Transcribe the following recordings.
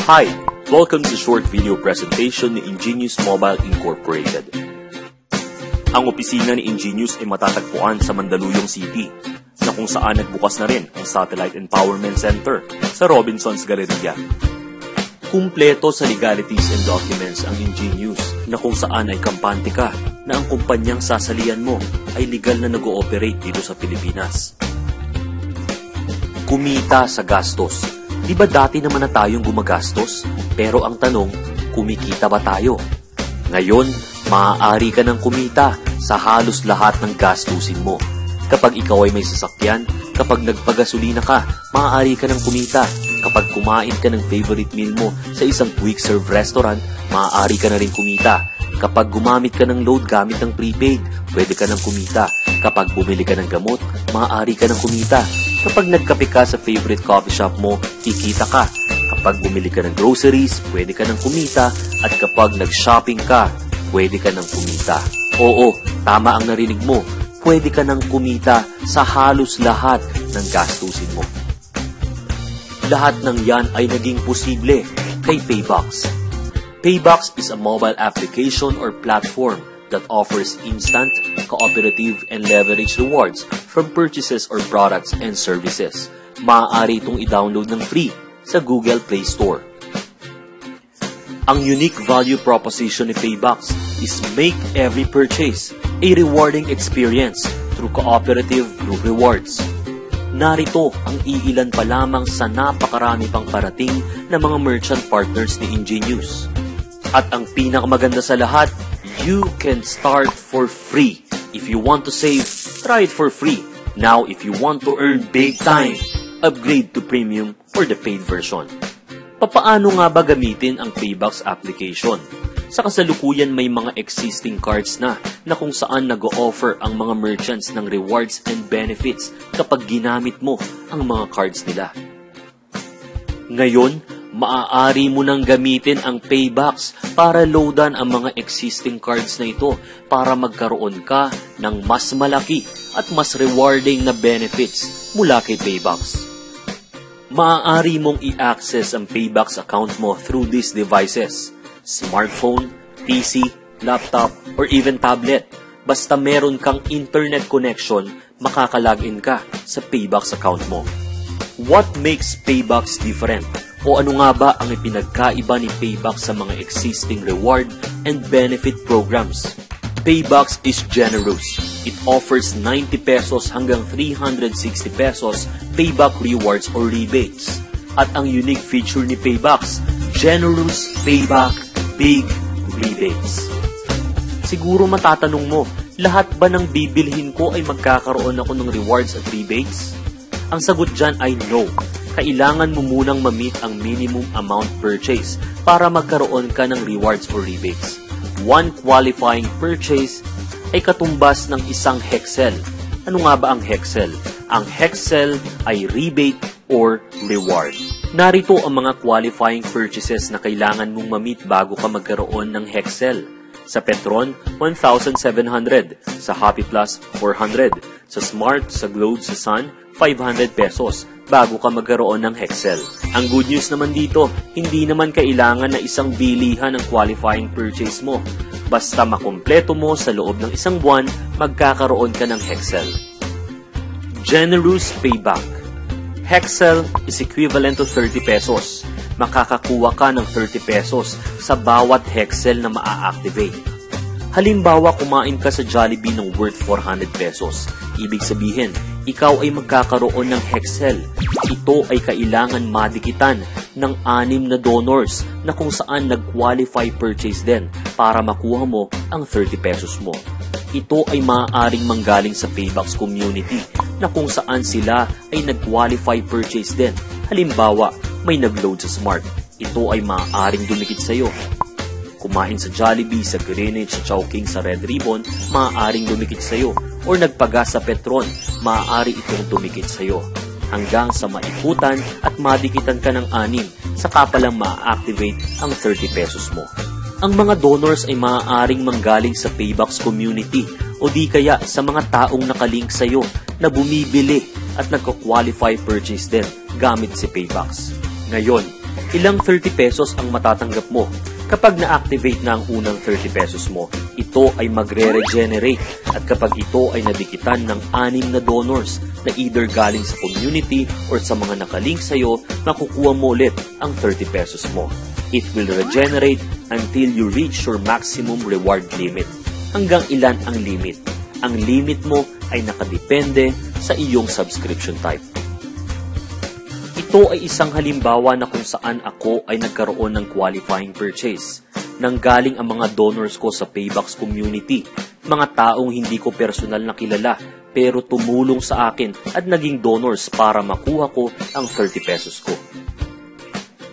Hi! Welcome to short video presentation ni Ingenious Mobile Incorporated. Ang opisina ni Ingenious ay matatagpuan sa Mandaluyong City, na kung saan nagbukas na rin ang Satellite Empowerment Center sa Robinsons Galleria. Kumpleto sa legalities and documents ang Ingenious, na kung saan ay kampante ka na ang kumpanyang sasalihan mo ay legal na nag-ooperate dito sa Pilipinas. Kumita sa gastos. Di ba dati naman na tayong gumagastos? Pero ang tanong, kumikita ba tayo? Ngayon, maaari ka ng kumita sa halos lahat ng gastusin mo. Kapag ikaw ay may sasakyan, kapag nagpagasolina ka, maaari ka ng kumita. Kapag kumain ka ng favorite meal mo sa isang quick serve restaurant, maaari ka na rin kumita. Kapag gumamit ka ng load gamit ng prepaid, pwede ka ng kumita. Kapag bumili ka ng gamot, maaari ka ng kumita. Kapag nagkape ka sa favorite coffee shop mo, kikita ka. Kapag bumili ka ng groceries, pwede ka ng kumita. At kapag nag-shopping ka, pwede ka ng kumita. Oo, tama ang narinig mo. Pwede ka ng kumita sa halos lahat ng gastusin mo. Lahat ng yan ay naging posible kay Paybox. Paybox is a mobile application or platform that offers instant, cooperative, and leverage rewards from purchases or products and services. Maaari itong i-download ng free sa Google Play Store. Ang unique value proposition ni Paybox is make every purchase a rewarding experience through cooperative group rewards. Narito ang iilan pa lamang sa napakarami pang parating na mga merchant partners ni Ingenious. At ang pinakamaganda sa lahat, you can start for free. If you want to save, try it for free. Now, if you want to earn big time, upgrade to premium or the paid version. Papaano nga ba gamitin ang Paybox application? Sa kasalukuyan may mga existing cards na kung saan nag-o-offer ang mga merchants ng rewards and benefits kapag ginamit mo ang mga cards nila. Ngayon, maaari mo nang gamitin ang Paybox para loadan ang mga existing cards na ito para magkaroon ka ng mas malaki at mas rewarding na benefits mula kay Paybox. Maaari mong i-access ang Paybox account mo through these devices: smartphone, PC, laptop, or even tablet. Basta meron kang internet connection, makakalagin ka sa Paybox account mo. What makes Paybox different? O ano nga ba ang ipinagkaiba ni Paybox sa mga existing reward and benefit programs? Paybox is generous. It offers 90 pesos hanggang 360 pesos payback rewards or rebates. At ang unique feature ni Paybox, generous payback, big rebates. Siguro matatanong mo, lahat ba ng bibilhin ko ay magkakaroon ako ng rewards at rebates? Ang sagot dyan ay no. Kailangan mo munang ma-meet ang minimum amount purchase para magkaroon ka ng rewards or rebates. One qualifying purchase ay katumbas ng isang hexel. Ano nga ba ang hexel? Ang hexel ay rebate or reward. Narito ang mga qualifying purchases na kailangan mong ma-meet bago ka magkaroon ng hexel. Sa Petron, 1,700. Sa Happy Plus, 400. Sa Smart, sa Globe, sa Sun, 500 pesos bago ka magkaroon ng hexel. Ang good news naman dito, hindi naman kailangan na isang bilihan ang qualifying purchase mo. Basta makumpleto mo sa loob ng isang buwan, magkakaroon ka ng hexel. Generous payback. Hexel is equivalent to 30 pesos. Makakakuha ka ng 30 pesos sa bawat hexel na maa-activate. Halimbawa, kumain ka sa Jollibee ng worth 400 pesos. Ibig sabihin, ikaw ay magkakaroon ng hexel. Ito ay kailangan madikitan ng 6 na donors na kung saan nag-qualify purchase din para makuha mo ang 30 pesos mo. Ito ay maaaring manggaling sa Paybox community na kung saan sila ay nag-qualify purchase din. Halimbawa, may nag-load sa Smart. Ito ay maaaring dumikit sa iyo. Kumain sa Jollibee, sa Greenwich, sa Chowking, sa Red Ribbon, maaaring dumikit sa iyo. Or nagpagas sa Petron, maaari itong dumikit sa iyo. Hanggang sa maikutan at madikitan ka ng 6, saka palang ma-activate ang 30 pesos mo. Ang mga donors ay maaaring manggaling sa Paybox community o di kaya sa mga taong nakalink sa iyo na bumibili at nagko-qualify purchase din gamit si Paybox. Ngayon, Ilang 30 pesos ang matatanggap mo. Kapag na-activate na ang unang 30 pesos mo, ito ay magre-regenerate at kapag ito ay nadikitan ng 6 na donors na either galing sa community or sa mga nakalink sa'yo, makukuha mo ulit ang 30 pesos mo. It will regenerate until you reach your maximum reward limit. Hanggang ilan ang limit? Ang limit mo ay nakadepende sa iyong subscription type. Ito ay isang halimbawa na kung saan ako ay nagkaroon ng qualifying purchase. Nanggaling ang mga donors ko sa Paybox community, mga taong hindi ko personal na kilala pero tumulong sa akin at naging donors para makuha ko ang 30 pesos ko.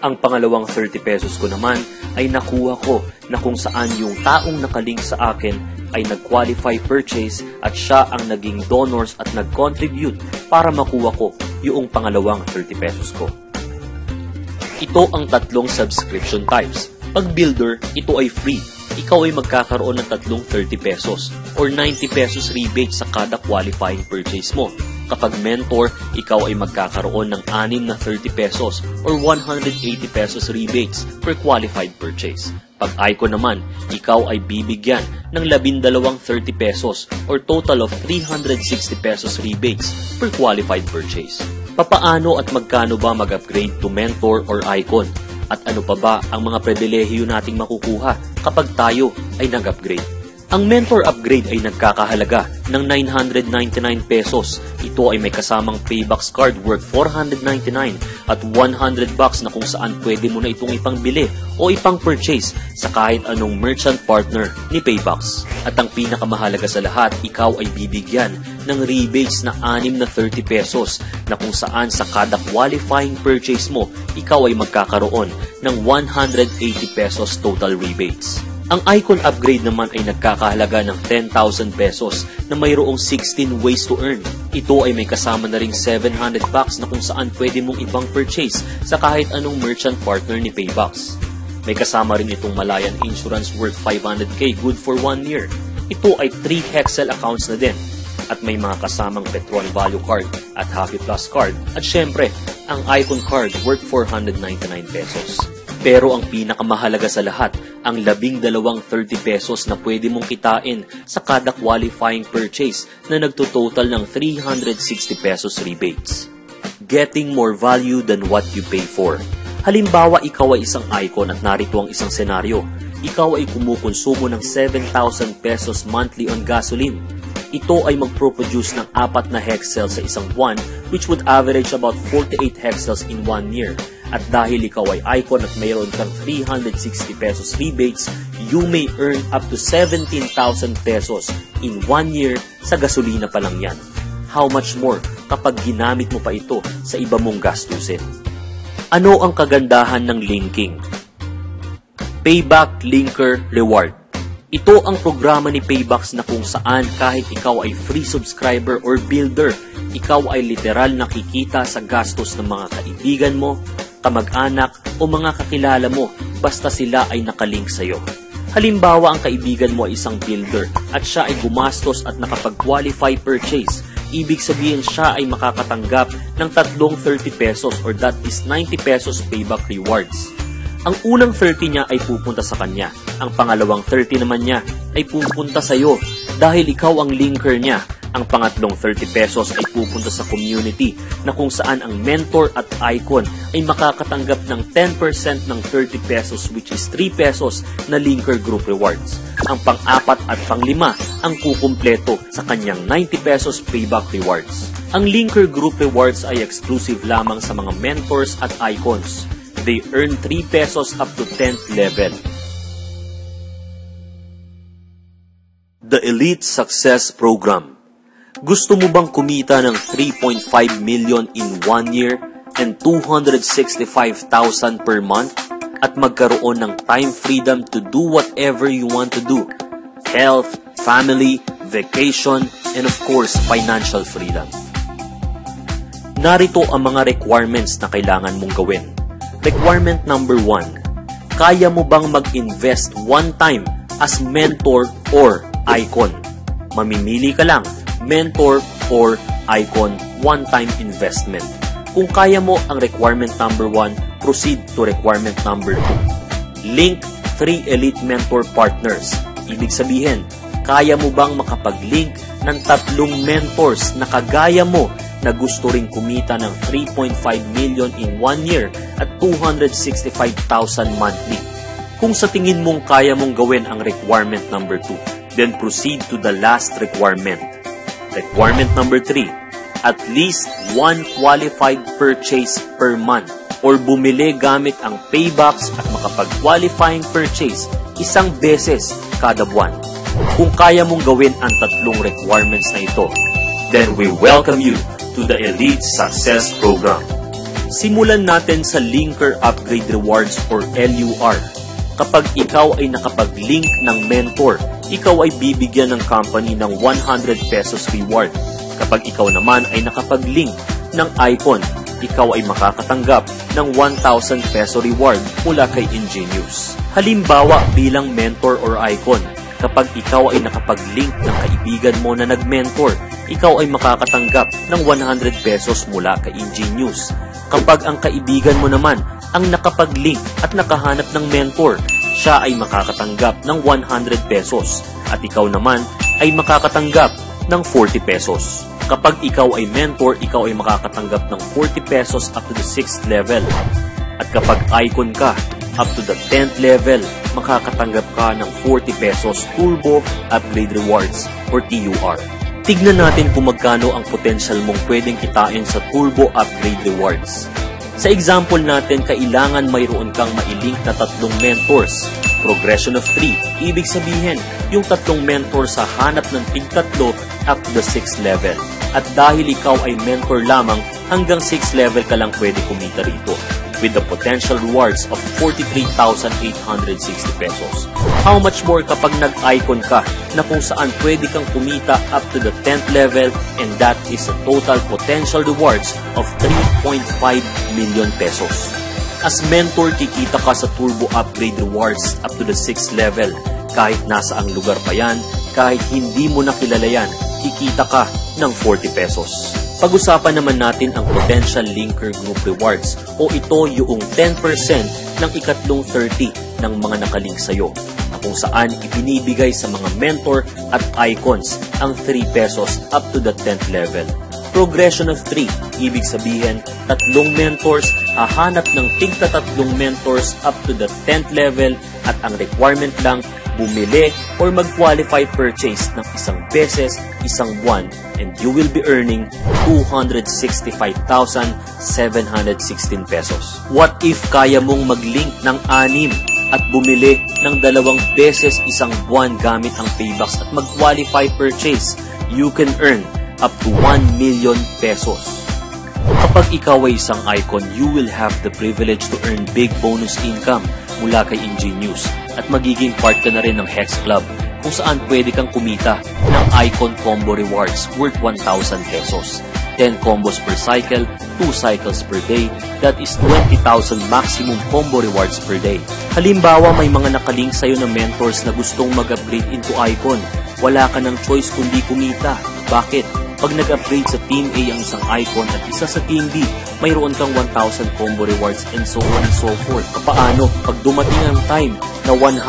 Ang pangalawang 30 pesos ko naman ay nakuha ko na kung saan yung taong nakalink sa akin ay nag-qualify purchase at siya ang naging donors at nag-contribute para makuha ko yung pangalawang 30 pesos ko. Ito ang tatlong subscription types. Pag builder, ito ay free. Ikaw ay magkakaroon ng tatlong 30 pesos or 90 pesos rebate sa kada qualifying purchase mo. Kapag mentor, ikaw ay magkakaroon ng 6 na 30 pesos or 180 pesos rebates per qualified purchase. Pag icon naman, ikaw ay bibigyan ng 12 30 pesos or total of 360 pesos rebates per qualified purchase. Papaano at magkano ba mag-upgrade to mentor or icon? At ano pa ba ang mga pribilehiyo nating makukuha kapag tayo ay nag-upgrade? Ang mentor upgrade ay nagkakahalaga ng 999 pesos. Ito ay may kasamang Paybox card worth 499 at 100 bucks na kung saan pwede mo na itong ipangbili o ipang-purchase sa kahit anong merchant partner ni Paybox. At ang pinakamahalaga sa lahat, ikaw ay bibigyan ng rebates na 6 na 30 pesos na kung saan sa kada qualifying purchase mo, ikaw ay magkakaroon ng 180 pesos total rebates. Ang icon upgrade naman ay nagkakahalaga ng 10,000 pesos na mayroong 16 ways to earn. Ito ay may kasama na ring 700 bucks na kung saan pwede mong ibang purchase sa kahit anong merchant partner ni Paybox. May kasama rin itong Malayan Insurance worth 500k good for 1 year. Ito ay 3 Hexel accounts na din. At may mga kasamang Petron Value Card at Happy Plus Card. At syempre, ang Icon Card worth 499 pesos. Pero ang pinakamahalaga sa lahat, ang 12 30 pesos na pwede mong kitain sa kada qualifying purchase na nagtototal ng 360 pesos rebates. Getting more value than what you pay for. Halimbawa, ikaw ay isang icon at narito ang isang senaryo. Ikaw ay kumukonsumo ng 7,000 pesos monthly on gasoline. Ito ay magproproduce ng 4 na hexel sa isang buwan which would average about 48 hexels in 1 year. At dahil ikaw ay icon at mayroon kang 360 pesos rebates, you may earn up to 17,000 pesos in 1 year sa gasolina pa lang yan. How much more kapag ginamit mo pa ito sa iba mong gastusin? Ano ang kagandahan ng linking? Payback Linker Reward. Ito ang programa ni Paybox na kung saan kahit ikaw ay free subscriber or builder, ikaw ay literal nakikita sa gastos ng mga kaibigan mo, kamag-anak o mga kakilala mo basta sila ay nakalink sa'yo. Halimbawa, ang kaibigan mo ay isang builder at siya ay gumastos at nakapag-qualify purchase. Ibig sabihin siya ay makakatanggap ng tatlong 30 pesos or that is 90 pesos payback rewards. Ang unang 30 niya ay pupunta sa kanya. Ang pangalawang 30 naman niya ay pupunta sa iyo dahil ikaw ang linker niya. Ang pangatlong 30 pesos ay pupunta sa community na kung saan ang mentor at icon ay makakatanggap ng 10% ng 30 pesos which is 3 pesos na linker group rewards. Ang pang-apat at pang-lima ang kukumpleto sa kanyang 90 pesos payback rewards. Ang linker group rewards ay exclusive lamang sa mga mentors at icons. They earn 3 pesos up to 10th level. The Elite Success Program. Gusto mo bang kumita ng 3.5 million in 1 year and 265,000 per month at magkaroon ng time freedom to do whatever you want to do? Health, family, vacation, and of course, financial freedom. Narito ang mga requirements na kailangan mong gawin. Requirement number 1. Kaya mo bang mag-invest one time as mentor or icon? Mamimili ka lang, mentor or icon one-time investment. Kung kaya mo ang requirement number 1, proceed to requirement number 2. Link 3 elite mentor partners. Ibig sabihin, kaya mo bang makapag-link ng 3 mentors na kagaya mo na gusto ring kumita ng 3.5 million in 1 year at 265,000 monthly? Kung sa tingin mong kaya mong gawin ang requirement number 2, then proceed to the last requirement. Requirement number 3, at least 1 qualified purchase per month or bumili gamit ang Paybox at makapag-qualifying purchase 1 beses kada buwan. Kung kaya mong gawin ang 3 requirements na ito, then we welcome you to the Elite Success Program. Simulan natin sa Linker Upgrade Rewards or LUR. Kapag ikaw ay nakapag-link ng mentor, ikaw ay bibigyan ng company ng 100 pesos reward. Kapag ikaw naman ay nakapag-link ng icon, ikaw ay makakatanggap ng 1,000 peso reward mula kay Ingenious. Halimbawa bilang mentor or icon, kapag ikaw ay nakapag-link ng kaibigan mo na nag-mentor, ikaw ay makakatanggap ng 100 pesos mula kay Ingenious. Kapag ang kaibigan mo naman ang nakapag-link at nakahanap ng mentor, siya ay makakatanggap ng 100 pesos at ikaw naman ay makakatanggap ng 40 pesos. Kapag ikaw ay mentor, ikaw ay makakatanggap ng 40 pesos up to the 6th level. At kapag icon ka, up to the 10th level, makakatanggap ka ng 40 pesos Turbo Upgrade Rewards or TUR. Tignan natin kung magkano ang potential mong pwedeng kitain sa Turbo Upgrade Rewards. Sa example natin, kailangan mayroon kang mailink na 3 mentors. Progression of 3, ibig sabihin, yung 3 mentors sa hanap ng tig-3 up to the 6th level. At dahil ikaw ay mentor lamang, hanggang 6th level ka lang pwede kumita rito with the potential rewards of 43,860 pesos. How much more kapag nag-icon ka na kung saan pwede kang kumita up to the 10th level, and that is a total potential rewards of 3.5 million pesos. As mentor, kikita ka sa Turbo Upgrade Rewards up to the 6th level. Kahit nasa ang lugar pa yan, kahit hindi mo nakilala yan, kikita ka ng 40 pesos. Pag-usapan naman natin ang Potential Linker Group Rewards o ito yung 10% ng ikatlong 30 ng mga nakalink sa'yo na kung saan ibinibigay sa mga mentor at icons ang 3 pesos up to the 10th level. Progression of 3, ibig sabihin, 3 mentors, hahanap ng tig-3 mentors up to the 10th level at ang requirement lang, bumili or mag-qualify purchase ng 1 beses, 1 buwan, and you will be earning 265,716 pesos. What if kaya mong mag-link ng 6 at bumili ng 2 beses 1 buwan gamit ang Paybox at mag-qualify purchase? You can earn up to 1 million pesos. Kapag ikaw ay isang icon, you will have the privilege to earn big bonus income mula kay Ingenious at magiging part ka na rin ng Hex Club kung saan pwede kang kumita ng icon combo rewards worth 1,000 pesos. 10 combos per cycle, 2 cycles per day, that is 20,000 maximum combo rewards per day. Halimbawa, may mga nakalink sa'yo na mentors na gustong mag-upgrade into icon. Wala ka ng choice kundi kumita. Bakit? Pag nag-upgrade sa Team A ang isang icon at isa sa Team B, mayroon kang 1,000 combo rewards and so on and so forth. Paano? Pag dumating ang time na 100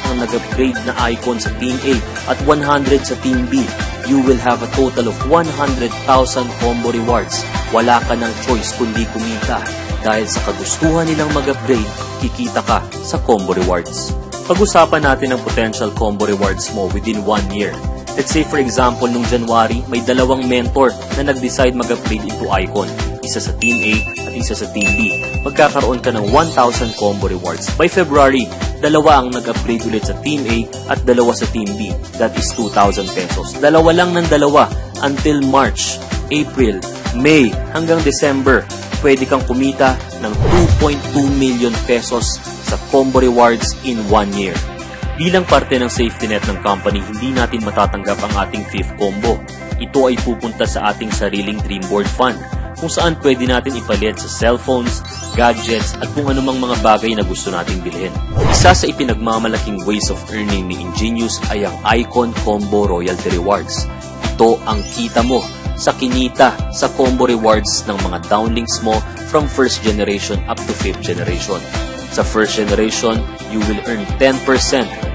ang nag-upgrade na icon sa Team A at 100 sa Team B, you will have a total of 100,000 combo rewards. Wala ka ng choice kundi kumita. Dahil sa kagustuhan nilang mag-upgrade, kikita ka sa combo rewards. Pag-usapan natin ang potential combo rewards mo within 1 year. Let's say for example, nung January, may 2 mentor na nag-decide mag-upgrade into icon. Isa sa Team A at isa sa Team B. Magkakaroon ka ng 1,000 combo rewards. By February, 2 ang nag-upgrade ulit sa Team A at 2 sa Team B. That is 2,000 pesos. 2 lang ng 2 until March, April, May, hanggang December. Pwede kang kumita ng 2.2 million pesos sa combo rewards in 1 year. Bilang parte ng safety net ng company, hindi natin matatanggap ang ating 5th combo. Ito ay pupunta sa ating sariling Dreamboard Fund, kung saan pwede natin ipalit sa cellphones, gadgets, at kung anumang mga bagay na gusto nating bilhin. Isa sa ipinagmamalaking ways of earning ni Ingenious ay ang Icon Combo Royalty Rewards. Ito ang kita mo sa kinita sa combo rewards ng mga downlinks mo from first generation up to fifth generation. Sa first generation, you will earn 10%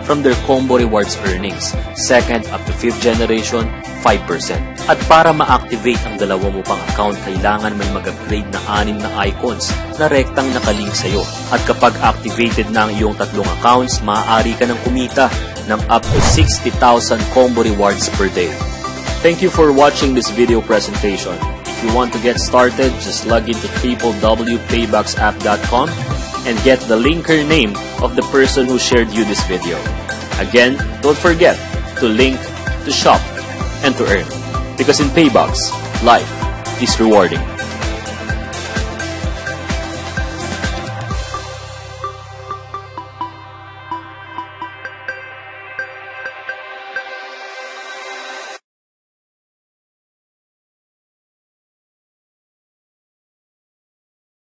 from their combo rewards earnings. Second up to fifth generation, 5%. At para ma-activate ang dalawa mo pang account, kailangan may mag-upgrade na 6 na icons na rektang nakalink sa'yo. At kapag activated na ang iyong tatlong accounts, maaari ka ng kumita ng up to 60,000 combo rewards per day. Thank you for watching this video presentation. If you want to get started, just log into www.payboxapp.com and get the linker name of the person who shared you this video. Again, don't forget to link, to shop, and to earn. Because in Paybox, life is rewarding.